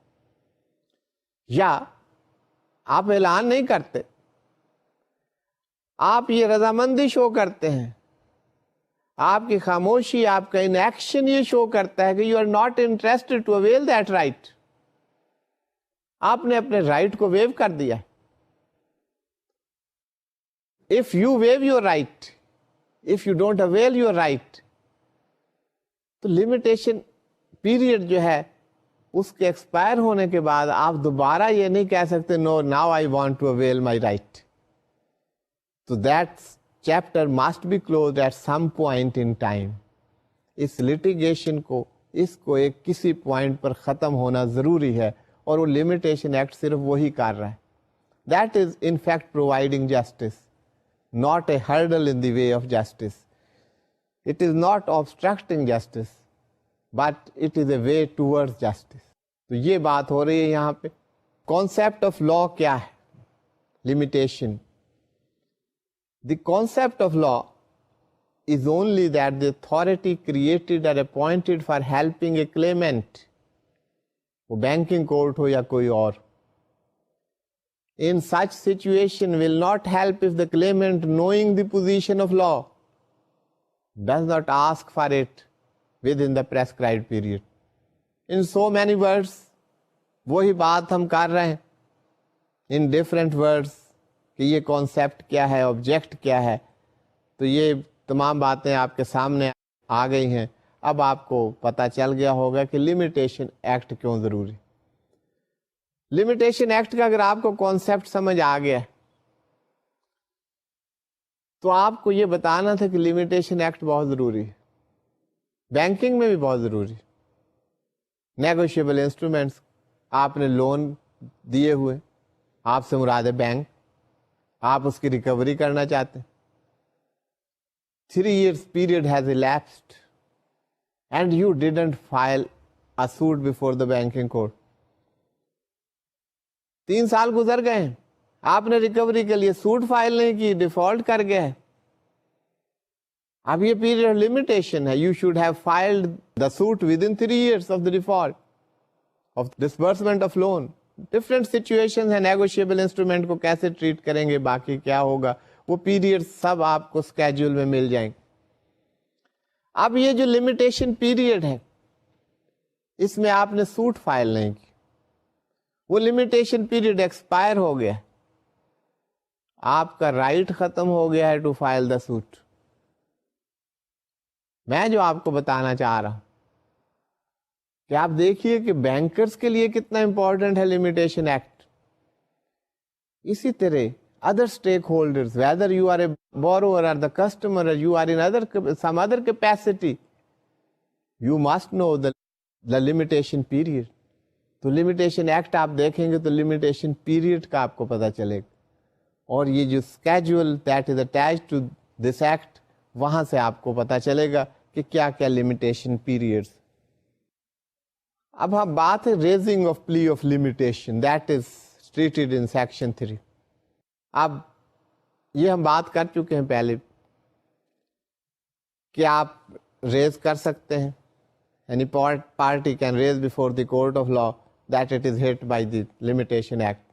یا آپ اعلان نہیں کرتے, آپ یہ رضامندی شو کرتے ہیں, آپ کی خاموشی, آپ کا ان ایکشن یہ شو کرتا ہے کہ you are not interested to avail that right. آپ نے اپنے رائٹ کو ویو کر دیا. If you waive your right, if you don't avail your right, تو لمیٹیشن پیریڈ جو ہے اس کے ایکسپائر ہونے کے بعد آپ دوبارہ یہ نہیں کہہ سکتے no now I want to avail my right. تو that's chapter must be closed at some point in time. اس litigation کو, اس کو ایک کسی پوائنٹ پر ختم ہونا ضروری ہے, اور وہ limitation act صرف وہی کر رہا ہے. That is in fact providing justice, not a hurdle in the way of justice. It is not obstructing justice, but it is a way towards justice. تو یہ بات ہو رہی ہے یہاں پہ. Concept of law کیا ہے؟ Limitation. The concept of law is only that the authority created or appointed for helping a claimant, وہ بینکنگ کورٹ ہو یا کوئی اور, in such situation will not help if the claimant, knowing the position of law, does not ask for it within the prescribed period. In so many words, وہی بات ہم کر رہے ہیں in different words کہ یہ کانسیپٹ کیا ہے, آبجیکٹ کیا ہے. تو یہ تمام باتیں آپ کے سامنے آ گئی ہیں. اب آپ کو پتہ چل گیا ہوگا کہ لمیٹیشن ایکٹ کیوں ضروری. لمیٹیشن ایکٹ کا اگر آپ کو کانسیپٹ سمجھ آ گیا تو آپ کو یہ بتانا تھا کہ لمیٹیشن ایکٹ بہت ضروری ہے, بینکنگ میں بھی بہت ضروری. نیگوشیبل انسٹرومینٹس, آپ نے لون دیے ہوئے, آپ سے مراد ہے بینک, آپ اس کی ریکوری کرنا چاہتے ہیں, 3 years period has elapsed and you didn't file a suit before the banking court. 3 سال گزر گئے ہیں, آپ نے ریکوری کے لیے سوٹ فائل نہیں کی, ڈیفالٹ کر گئے. اب یہ پیریڈ آف لمیٹیشن ہے. You should have filed the suit with in 3 years of the default of disbursement of loan. Different situation ہے, نیگوشیبل انسٹرومنٹ کو کیسے ٹریٹ کریں گے, باقی کیا ہوگا, وہ پیریڈ سب آپ کو اسکیجول میں مل جائیں گے. اب یہ جو لمیٹیشن پیریڈ ہے, اس میں آپ نے سوٹ فائل نہیں کی, وہ لمیٹیشن پیریڈ ایکسپائر ہو گیا, آپ کا رائٹ ختم ہو گیا ہے ٹو فائل دا سوٹ. میں جو آپ کو بتانا چاہ رہا ہوں کہ آپ دیکھیے کہ بینکرز کے لیے کتنا امپورٹنٹ ہے لمیٹیشن ایکٹ. اسی طرح other stakeholders, whether you are a borrower or the customer or you are in some other capacity, you must know the limitation period. تو limitation act آپ دیکھیں گے تو limitation period کا آپ کو پتا چلے گا, اور یہ جو schedule that is attached to this act, وہاں سے آپ کو پتا چلے گا کہ کیا کیا limitation periods. اب ہم بات ہے raising of plea of limitation, that is treated in section 3. اب یہ ہم بات کر چکے ہیں پہلے کہ آپ ریز کر سکتے ہیں, any party can raise before the court of law that it is hit by the limitation act,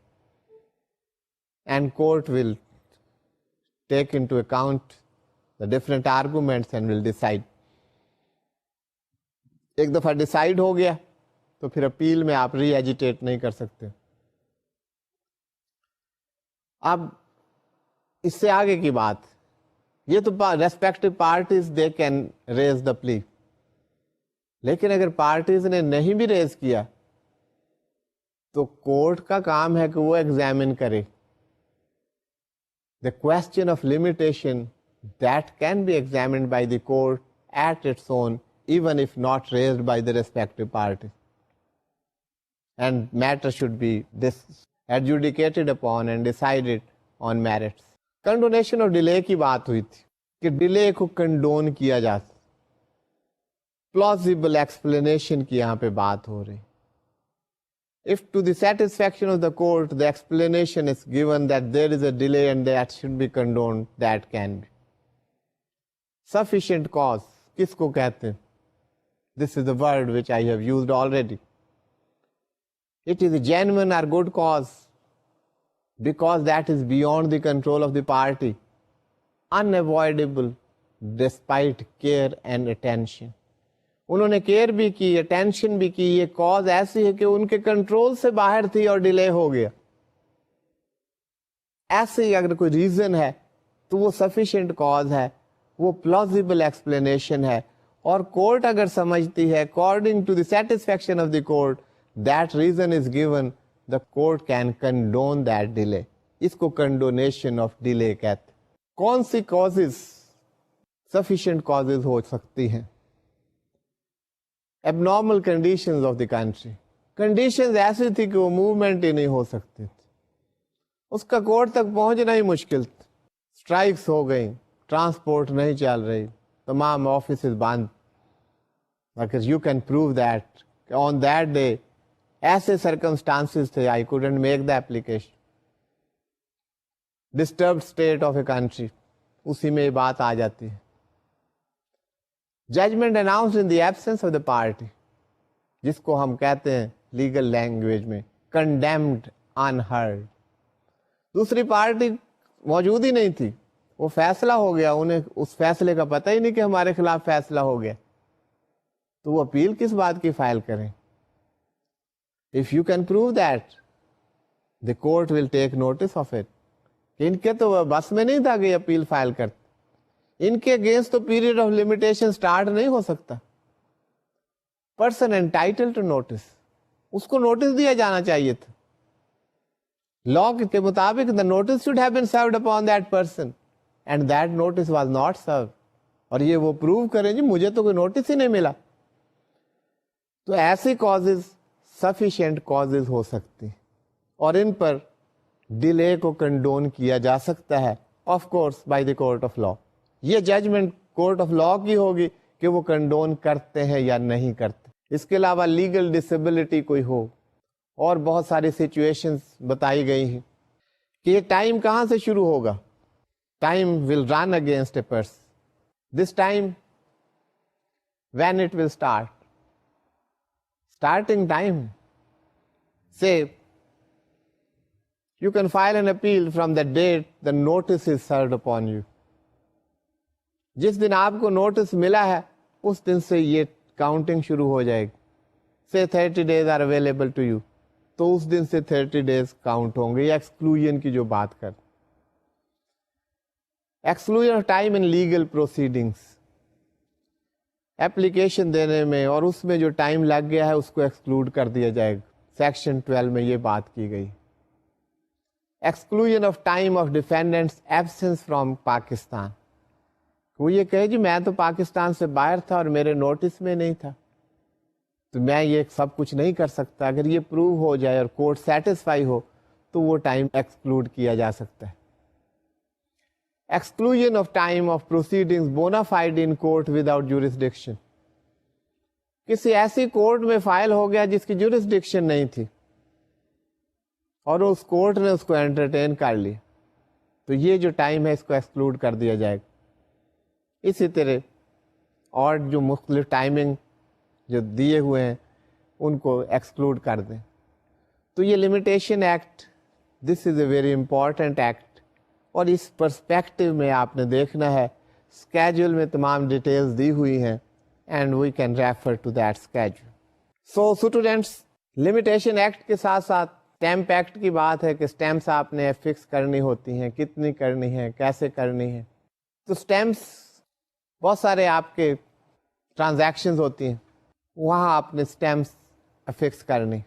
and court will take into account the different arguments and will decide. ایک دفعہ ڈیسائیڈ ہو گیا تو پھر appeal میں آپ ری agitate نہیں کر سکتے. اب اس سے آگے کی بات, یہ تو respective parties they can raise the پلی, لیکن اگر پارٹیز نے نہیں بھی ریز کیا تو کورٹ کا کام ہے کہ وہ ایگزامن کرے. The question of limitation that can be examined by the court at its own, even if not raised by the respective parties, and matter should be adjudicated upon and decided on merits. Condonation اور delay کی بات ہوئی تھی کہ delay کو condone کیا جا سکتا, plausible explanation کی یہاں پہ بات ہو رہی. If to the satisfaction of the court the explanation is given that there is a delay and that should be condoned, that can be. Sufficient cause کس کو کہتے ہیں؟ This is the word which I have used already. It is a genuine or good cause because that is beyond the control of the party, unavoidable despite care and attention. انہوں نے care بھی کی, attention بھی کی, یہ cause ایسی ہے کہ ان کے کنٹرول سے باہر تھی اور ڈیلے ہو گیا. ایسے ہی اگر کوئی ریزن ہے تو وہ سفیشینٹ کاز ہے, وہ پلازیبل ایکسپلینیشن ہے, اور کورٹ اگر سمجھتی ہے according to the satisfaction of the court that reason is given, the court can condone that delay. اس کو کنڈونیشن آف ڈیلے کہتے. کون سی کازز سفیشینٹ کازز ہو سکتی ہیں؟ abnormal conditions of the country. Conditions ایسی تھی کہ وہ موومنٹ ہی نہیں ہو سکتی تھی, اس کا کورٹ تک پہنچنا ہی مشکل تھا. اسٹرائکس ہو گئی, ٹرانسپورٹ نہیں چل رہی, تمام آفیسز بند. اگر you can prove that on that day ایسے سرکمسٹانسز تھے, I couldn't make the application. Disturbed state of a country, اسی میں یہ بات آ جاتی ہے. Judgment announced in the absence of the party, جس کو ہم کہتے ہیں لیگل لینگویج میں کنڈیمڈ انہرڈ. دوسری پارٹی موجود ہی نہیں تھی, وہ فیصلہ ہو گیا, انہیں اس فیصلے کا پتہ ہی نہیں کہ ہمارے خلاف فیصلہ ہو گیا, تو وہ اپیل کس بات کی فائل کریں؟ If you can prove that, the court will take notice of it. ان کے تو بس میں نہیں تھا کہ اپیل فائل کرتے, ان کے اگینسٹ تو پیریڈ آف لمیٹیشن سٹارٹ نہیں ہو سکتا. پرسن انٹائٹل ٹو نوٹس, اس کو نوٹس دیا جانا چاہیے تھا. لا کے مطابق the notice should have been served upon that person and that notice was not served. اور یہ وہ پروو کریں جی مجھے تو کوئی نوٹس ہی نہیں ملا. تو ایسی کازز سفیشینٹ کازز ہو سکتی اور ان پر ڈیلے کو کنڈون کیا جا سکتا ہے, of course by the court of لا. یہ ججمنٹ کورٹ آف لا کی ہوگی کہ وہ کنڈون کرتے ہیں یا نہیں کرتے. اس کے علاوہ لیگل ڈسیبلٹی کوئی ہو, اور بہت ساری سچویشنز بتائی گئی ہیں کہ یہ ٹائم کہاں سے شروع ہوگا. Time will run against a person. This time when it will start. Starting time. Say, you can file an appeal from the date the notice is served upon you. جس دن آپ کو نوٹس ملا ہے اس دن سے یہ کاؤنٹنگ شروع ہو جائے گی. Say 30 days are available to you. تو اس دن سے 30 days کاؤنٹ ہوں گے. یا ایکسکلوژن کی جو بات کر, exclusion of time in legal proceedings, application دینے میں اور اس میں جو ٹائم لگ گیا ہے اس کو ایکسکلوڈ کر دیا جائے گا. سیکشن 12 میں یہ بات کی گئی. Exclusion of time of ڈیفینڈنٹس absence from Pakistan. وہ یہ کہے جی میں تو پاکستان سے باہر تھا اور میرے نوٹس میں نہیں تھا, تو میں یہ سب کچھ نہیں کر سکتا. اگر یہ پروو ہو جائے اور کورٹ سیٹسفائی ہو تو وہ ٹائم ایکسکلوڈ کیا جا سکتا ہے. Exclusion of time of proceedings bona fide in court without jurisdiction. کسی ایسی کورٹ میں فائل ہو گیا جس کی جورسڈکشن نہیں تھی اور اس کورٹ نے اس کو انٹرٹین کر لی, تو یہ جو ٹائم ہے اس کو ایکسکلوڈ کر دیا جائے گا. اسی طرح اور جو مختلف ٹائمنگ جو دیے ہوئے ہیں ان کو ایکسکلوڈ کر دیں. تو یہ limitation act, this is a very important act, اور اس پرسپیکٹو میں آپ نے دیکھنا ہے. اسکیجول میں تمام ڈیٹیلز دی ہوئی ہیں and we can refer to that schedule. So students, limitation act کے ساتھ ساتھ اسٹیمپ ایکٹ کی بات ہے کہ اسٹیمپس آپ نے فکس کرنی ہوتی ہیں, کتنی کرنی ہے, کیسے کرنی ہے. تو اسٹیمپس بہت سارے آپ کے ٹرانزیکشنز ہوتی ہیں, وہاں آپ نے اسٹیمپس فکس کرنی.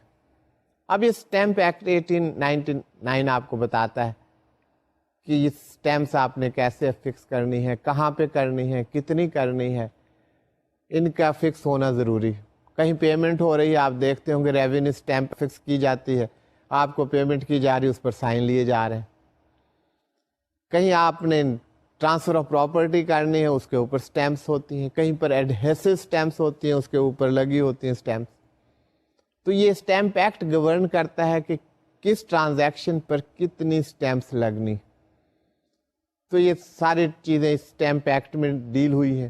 اب یہ اسٹیمپ ایکٹ 1899 آپ کو بتاتا ہے کہ یہ اسٹیمپس آپ نے کیسے فکس کرنی ہے, کہاں پہ کرنی ہے, کتنی کرنی ہے, ان کا فکس ہونا ضروری ہے. کہیں پیمنٹ ہو رہی ہے, آپ دیکھتے ہوں گے ریونیو اسٹیمپ فکس کی جاتی ہے, آپ کو پیمنٹ کی جا رہی ہے, اس پر سائن لیے جا رہے ہیں. کہیں آپ نے ٹرانسفر آف پراپرٹی کرنی ہے, اس کے اوپر اسٹیمپس ہوتی ہیں. کہیں پر ایڈہیسو اسٹیمپس ہوتی ہیں, اس کے اوپر لگی ہوتی ہیں اسٹیمپس. تو یہ اسٹیمپ ایکٹ گورن کرتا ہے کہ کس ٹرانزیکشن پر کتنی اسٹیمپس لگنی. تو یہ ساری چیزیں اسٹیمپ ایکٹ میں ڈیل ہوئی ہیں.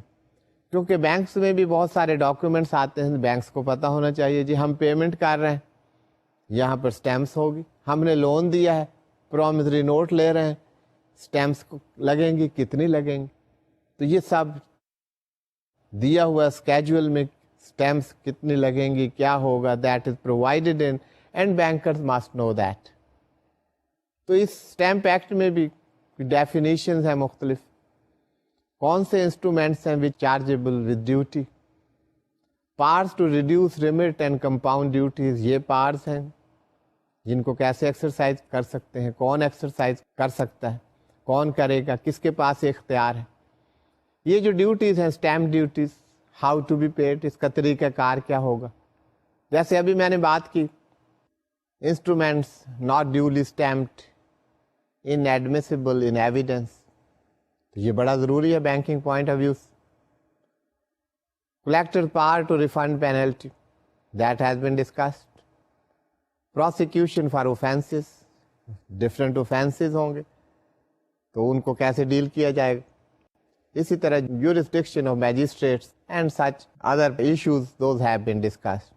کیونکہ بینکس میں بھی بہت سارے ڈاکیومنٹس آتے ہیں, بینکس کو پتہ ہونا چاہیے جی ہم پیمنٹ کر رہے ہیں, یہاں پر اسٹیمپس ہوگی. ہم نے لون دیا ہے, پرومسری نوٹ لے رہے ہیں, اسٹیمپس لگیں گی, کتنی لگیں گی. تو یہ سب دیا ہوا اسکیجول میں اسٹیمپس کتنی لگیں گی, کیا ہوگا, that is provided in, and bankers must know that. تو اس اسٹیمپ ایکٹ میں بھی ڈیفینیشنز ہیں مختلف. کون سے انسٹرومینٹس ہیں which chargeable with duty, powers to reduce remit and compound duties, یہ پارس ہیں جن کو کیسے ایکسرسائز کر سکتے ہیں, کون ایکسرسائز کر سکتا ہے, کون کرے گا, کس کے پاس اختیار ہے. یہ جو ڈیوٹیز ہیں stamp duties, how to be paid, اس کا طریقہ کار کیا ہوگا. جیسے ابھی میں نے بات کی instruments not duly stamped inadmissible in evidence, تو یہ بڑا ضروری ہے banking point of view. collector power to refund penalty, that has been discussed. prosecution for offenses, different offenses ہوں گے تو ان کو کیسے ڈیل کیا جائے گا. اسی طرح jurisdiction of magistrates and such other issues, those have been discussed.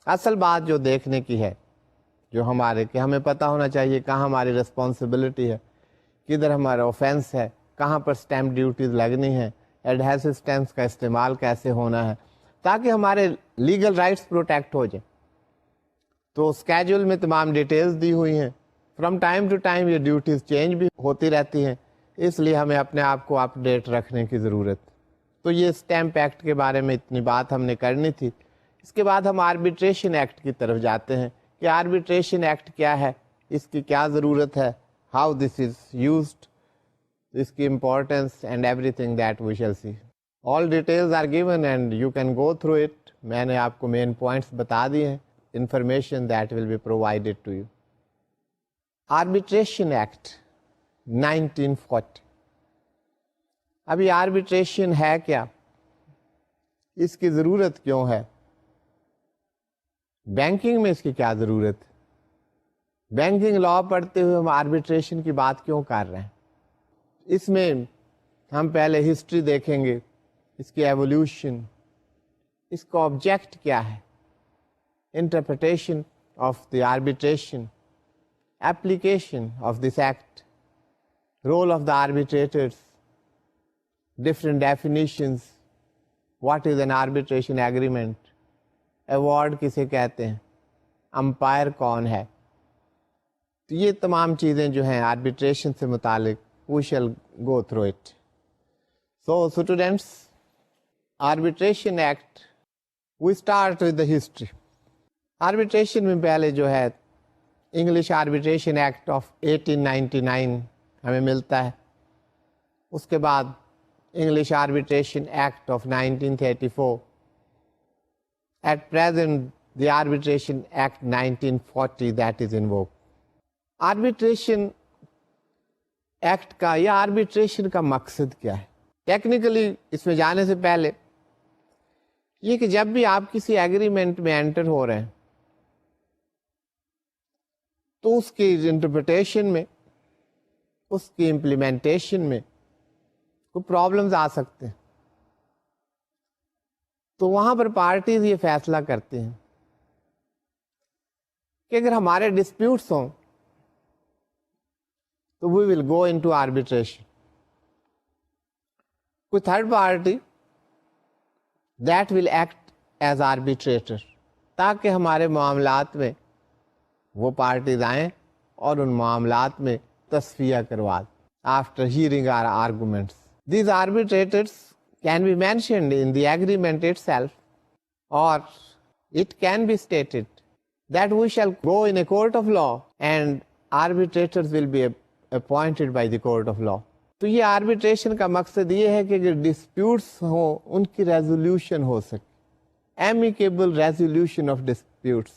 اصل بات جو دیکھنے کی ہے, جو ہمارے کہ ہمیں پتہ ہونا چاہیے کہاں ہماری رسپانسبلٹی ہے, کدھر ہمارا اوفینس ہے, کہاں پر اسٹیمپ ڈیوٹیز لگنی ہے, ایڈہیسو اسٹیمپس کا استعمال کیسے ہونا ہے, تاکہ ہمارے لیگل رائٹس پروٹیکٹ ہو جائیں. تو اسکیجول میں تمام ڈیٹیلز دی ہوئی ہیں. فرام ٹائم ٹو ٹائم یہ ڈیوٹیز چینج بھی ہوتی رہتی ہیں, اس لیے ہمیں اپنے آپ کو اپ ڈیٹ رکھنے کی ضرورت. تو یہ اسٹیمپ ایکٹ کے بارے میں اتنی بات ہم نے کرنی تھی. اس کے بعد ہم آربیٹریشن ایکٹ کی طرف جاتے ہیں کہ آربیٹریشن ایکٹ کیا ہے, اس کی کیا ضرورت ہے, ہاؤ دس از یوزڈ, اس کی importance and everything that we shall see. All details are given and you can go through it. میں نے آپ کو مین پوائنٹس بتا دیے ہیں, information that will be provided to you. Arbitration act 1940. اب یہ آربیٹریشن ہے کیا، اس کی ضرورت کیوں ہے، بینکنگ میں اس کی کیا ضرورت ہے، بینکنگ لا پڑھتے ہوئے ہم آربیٹریشن کی بات کیوں کر رہے ہیں؟ اس میں ہم پہلے ہسٹری دیکھیں گے، اس کی ایولیوشن، اس کا آبجیکٹ کیا ہے، interpretation of the arbitration, application of this act, role of the arbitrators, different definitions, what is an arbitration agreement, award کسے کہتے ہیں، امپائر کون ہے. تو یہ تمام چیزیں جو ہیں آربیٹریشن سے متعلق we shall go through it. So students, arbitration act, we start with the history. arbitration میں پہلے جو ہے انگلش آربیٹریشن ایکٹ آف 1899 ہمیں ملتا ہے، اس کے بعد English arbitration act of 1934، at present the arbitration act 1940 that is in vogue. Arbitration act کا یا آربیٹریشن کا مقصد کیا ہے؟ ٹیکنیکلی اس میں جانے سے پہلے یہ کہ جب بھی آپ کسی ایگریمنٹ میں انٹر ہو رہے ہیں تو اس کی انٹرپریٹیشن میں، اس کی امپلیمنٹیشن میں کوئی پرابلمز آ سکتے ہیں. تو وہاں پر پارٹیز یہ فیصلہ کرتے ہیں کہ اگر ہمارے ڈسپیوٹس ہوں تو وی ول گو انٹو آربیٹریشن. کوئی third party that will act as arbitrator, تاکہ ہمارے معاملات میں وہ پارٹیز آئیں اور ان معاملات میں تصفیہ کروا دیں. After hearing are arguments these arbitrators can be mentioned in the agreement itself, or it can be stated that we shall go in a court of law and arbitrators will be appointed by the court of law. تو یہ arbitration کا مقصد یہ ہے کہ اگر disputes ہوں ان کی ریزولوشن ہو سکے، amicable resolution of disputes.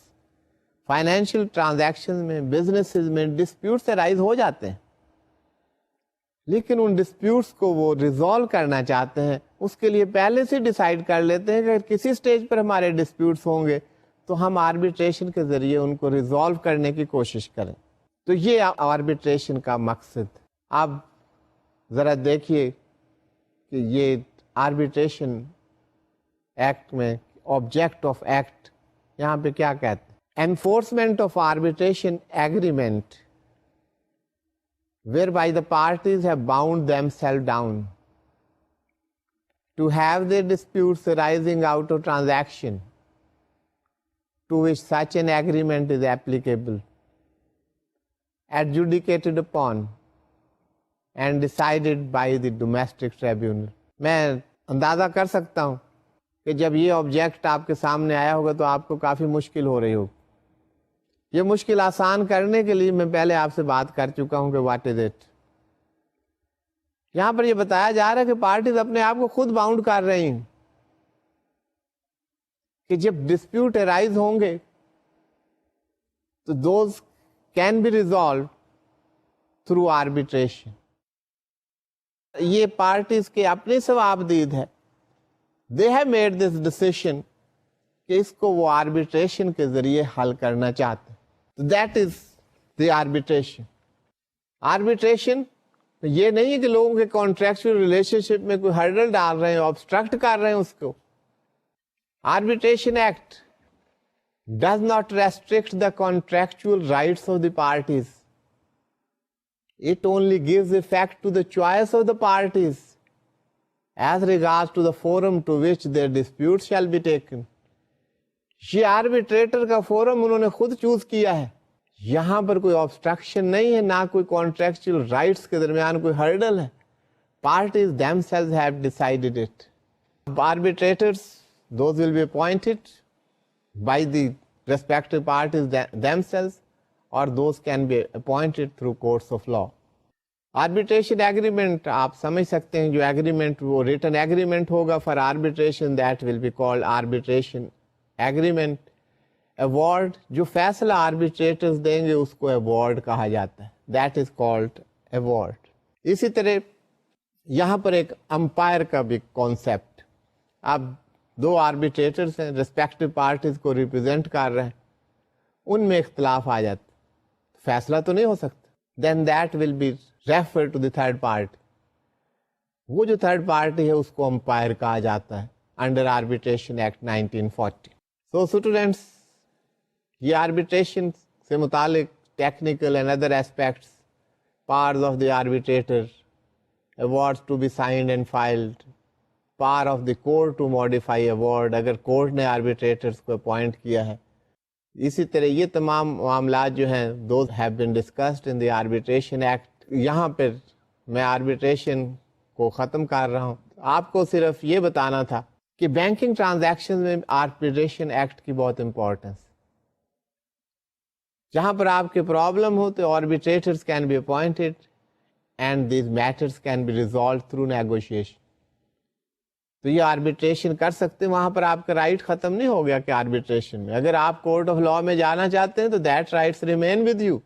Financial transaction میں، بزنسز میں ڈسپیوٹس رائز ہو جاتے ہیں، لیکن ان ڈسپیوٹس کو وہ ریزالو کرنا چاہتے ہیں، اس کے لیے پہلے سے ڈیسائیڈ کر لیتے ہیں کہ اگر کسی سٹیج پر ہمارے ڈسپیوٹس ہوں گے تو ہم آربیٹریشن کے ذریعے ان کو ریزالو کرنے کی کوشش کریں. تو یہ آربیٹریشن کا مقصد. اب ذرا دیکھیے کہ یہ آربیٹریشن ایکٹ میں آبجیکٹ آف ایکٹ یہاں پہ کیا کہتے ہیں؟ Enforcement of arbitration agreement whereby the parties have bound themselves down to have their disputes arising out of transaction to which such an agreement is applicable, adjudicated upon and decided by the domestic tribunal. میں اندازہ کر سکتا ہوں کہ جب یہ object آپ کے سامنے آیا ہوگا تو آپ کو کافی مشکل ہو رہی ہوگی. یہ مشکل آسان کرنے کے لیے میں پہلے آپ سے بات کر چکا ہوں کہ واٹ از اٹ. یہاں پر یہ بتایا جا رہا ہے کہ پارٹیز اپنے آپ کو خود باؤنڈ کر رہی ہیں کہ جب ڈسپیوٹ ارائز ہوں گے تو those can be resolve through arbitration. یہ پارٹیز کے اپنے ثوابدید ہے. They have made this decision کہ اس کو وہ آربیٹریشن کے ذریعے حل کرنا چاہتے ہیں. That is the arbitration. Arbitration یہ نہیں ہے کہ لوگوں کے کانٹریکچوئل ریلیشن شپ میں کوئی ہرڈل ڈال رہے ہیں، آبسٹرکٹ کر رہے ہیں اس کو. Arbitration act does not restrict the contractual rights of the parties. It only gives effect to the choice of the parties as regards to the forum to which their dispute shall be taken. یہ arbitrator کا forum انہوں نے خود choose کیا ہے. یہاں پر کوئی obstruction نہیں ہے، نہ کوئی کانٹریکچوئل رائٹس کے درمیان کوئی ہرڈل ہے. Parties themselves have decided it. Arbitrators, those will be appointed by the respective parties themselves, or those can be appointed through courts of law. Arbitration agreement آپ سمجھ سکتے ہیں، جو agreement وہ written agreement ہوگا for arbitration, that will be called arbitration agreement. Award جو فیصلہ arbitrators دیں گے اس کو award کہا جاتا ہے. That is called award. اسی طرح یہاں پر ایک امپائر کا بھی کانسیپٹ، اب دو آربیٹریٹرس ہیں، ریسپیکٹو پارٹیز کو ریپرزینٹ کر رہے ہیں، ان میں اختلاف آ جاتا، فیصلہ تو نہیں ہو سکتا، then that will be refer to the third party. وہ جو تھرڈ پارٹی ہے اس کو امپائر کہا جاتا ہے انڈر آربیٹریشن ایکٹ 1940. سو اسٹوڈینٹس، یہ آربیٹریشن سے متعلق technical and other aspects, powers of the arbitrator, awards to be signed and filed, power of the court to modify award اگر کورٹ نے آربیٹریٹرس کو اپوائنٹ کیا ہے. اسی طرح یہ تمام معاملات جو ہیں those have been discussed in the arbitration act. یہاں پر میں آربیٹریشن کو ختم کر رہا ہوں. آپ کو صرف یہ بتانا تھا کہ بینکنگ ٹرانزیکشن میں آربیٹریشن ایکٹ کی بہت امپورٹنس. جہاں پر آپ کے پرابلم ہو تو arbitrators can be appointed and these matters can be resolved through negotiation. تو یہ آربیٹریشن کر سکتے ہیں، وہاں پر آپ کا رائٹ ختم نہیں ہو گیا کہ آربیٹریشن میں اگر آپ کورٹ آف لا میں جانا چاہتے ہیں تو that rights remain with you.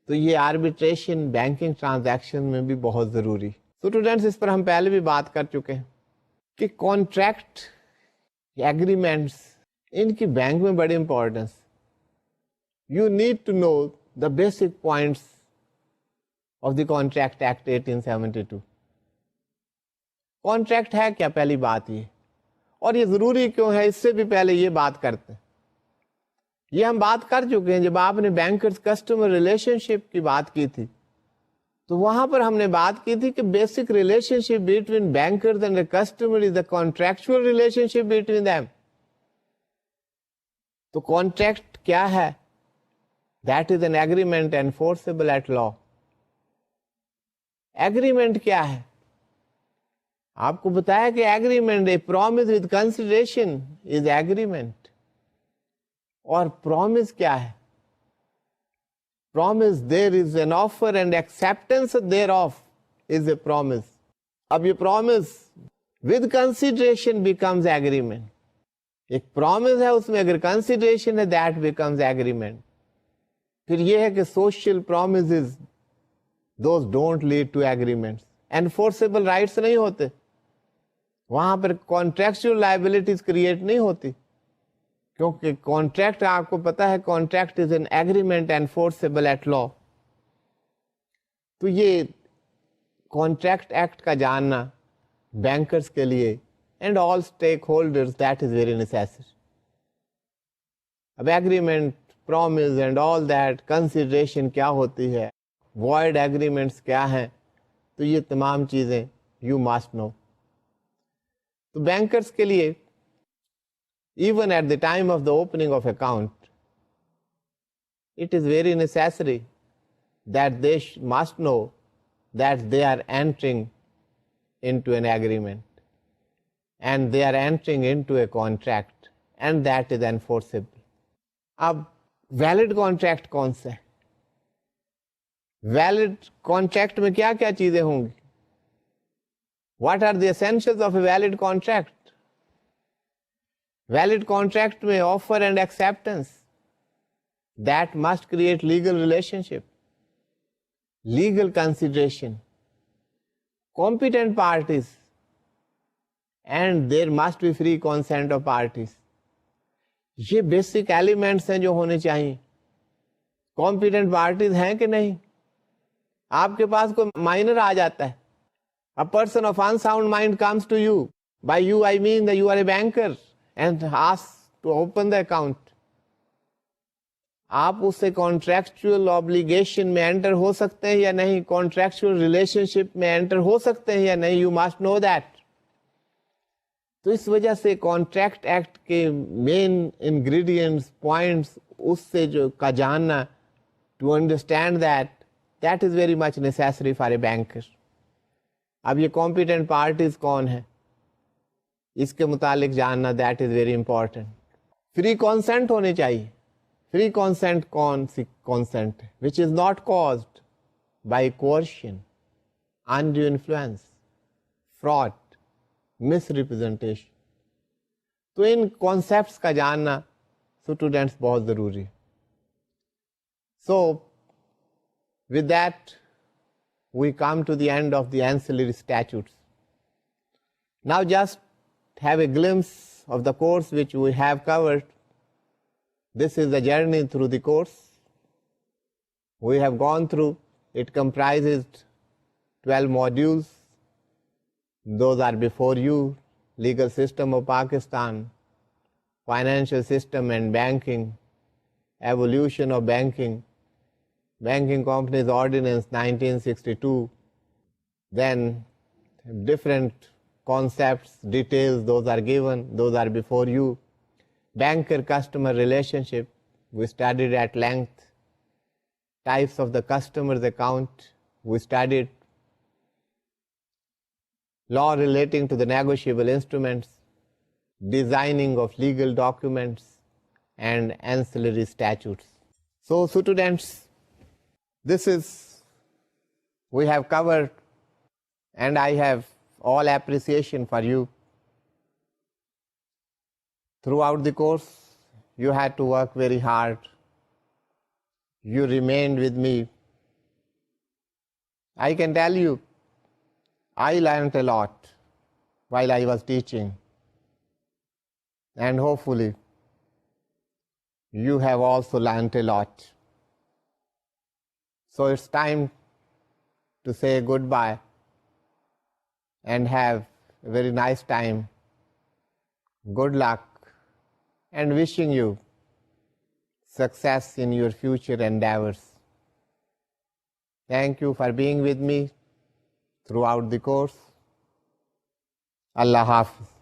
تو یہ آربیٹریشن بینکنگ ٹرانزیکشن میں بھی بہت ضروری. اسٹوڈینٹس، اس پر ہم پہلے بھی بات کر چکے ہیں کہ کانٹریکٹ ایگریمنٹس، ان کی بینک میں بڑی importance. You need to know the basic points of the Contract Act 1872. Contract ہے کیا، پہلی بات یہ، اور یہ ضروری کیوں ہے، اس سے بھی پہلے یہ بات کرتے ہیں. یہ ہم بات کر چکے ہیں جب آپ نے بینکرز کسٹمر ریلیشن شپ کی بات کی تھی، تو وہاں پر ہم نے بات کی تھی کہ basic relationship between bankers and customer is a contractual relationship between them. تو کانٹریکٹ کیا ہے؟ That is an agreement enforceable at law. Agreement کیا ہے؟ آپ کو بتایا کہ agreement, a promise with consideration is agreement. اور promise کیا ہے؟ Promise, there is an offer and acceptance thereof is a promise. اب یہ promise with consideration becomes agreement. ایک promise ہے، اس میں اگر consideration ہے that becomes agreement. پھر یہ ہے کہ social promises those don't lead to agreements. Enforceable rights نہیں ہوتے، وہاں پر کانٹریکچوئل لائبلٹیز کریٹ نہیں ہوتی، کیونکہ کانٹریکٹ آپ کو پتا ہے contract is an agreement enforceable at law. تو یہ کانٹریکٹ ایکٹ کا جاننا بینکرز کے لیے and all stakeholders that is very necessary. اب agreement, promise and all that, consideration کیا ہوتی ہے، void agreements کیا ہیں، تو یہ تمام چیزیں you must know. تو بینکرز کے لیے even at the time of the opening of account it is very necessary that they must know that they are entering into an agreement and they are entering into a contract and that is enforceable. اب valid contract کون سا ہے؟ Valid contract میں کیا کیا چیزیں ہوں گی؟ What are the essentials of a valid contract? Valid contract میں offer and acceptance that must create legal relationship, legal consideration, competent parties and there must be free consent of parties. یہ basic elements ہیں جو ہونے چاہیے. Competent parties ہیں کہ نہیں؟ آپ کے پاس کوئی مائنر آ جاتا ہے، a person of unsound mind comes to you, by you I mean that you are a banker, and asks to open the account. آپ اس سے کانٹریکچوئل obligation میں انٹر ہو سکتے ہیں یا نہیں، کانٹریکچوئل ریلیشن شپ میں انٹر ہو سکتے ہیں یا نہیں، you must know that. تو اس وجہ سے کانٹریکٹ ایکٹ کے مین انگریڈینٹس، پوائنٹس، اس سے جو کا جاننا to understand that is very much necessary for a banker. اب یہ کمپیٹنٹ پارٹیز کون ہیں، اس کے متعلق جاننا that is very important. Free consent ہونی چاہیے. فری کانسینٹ کون سی consent which is not caused by coercion, undue influence, fraud, misrepresentation. تو ان کانسیپٹس کا جاننا اسٹوڈینٹس بہت ضروری ہے. So with that we come to the end of the ancillary statutes. Now just have a glimpse of the course which we have covered. This is the journey through the course we have gone through. It comprises 12 modules. Those are before you: legal system of Pakistan, financial system and banking, evolution of banking, Banking Companies Ordinance 1962, then different concepts, details, those are given, those are before you. Banker-customer relationship, we studied at length. Types of the customer's account, we studied. Law relating to the negotiable instruments, designing of legal documents, and ancillary statutes. So students, this is we have covered, and I have all appreciation for you. Throughout the course, you had to work very hard. You remained with me. I can tell you, I learned a lot while I was teaching, and hopefully you have also learned a lot. So it's time to say goodbye and have a very nice time. Good luck, and wishing you success in your future endeavors. Thank you for being with me throughout the course. Allah Hafiz.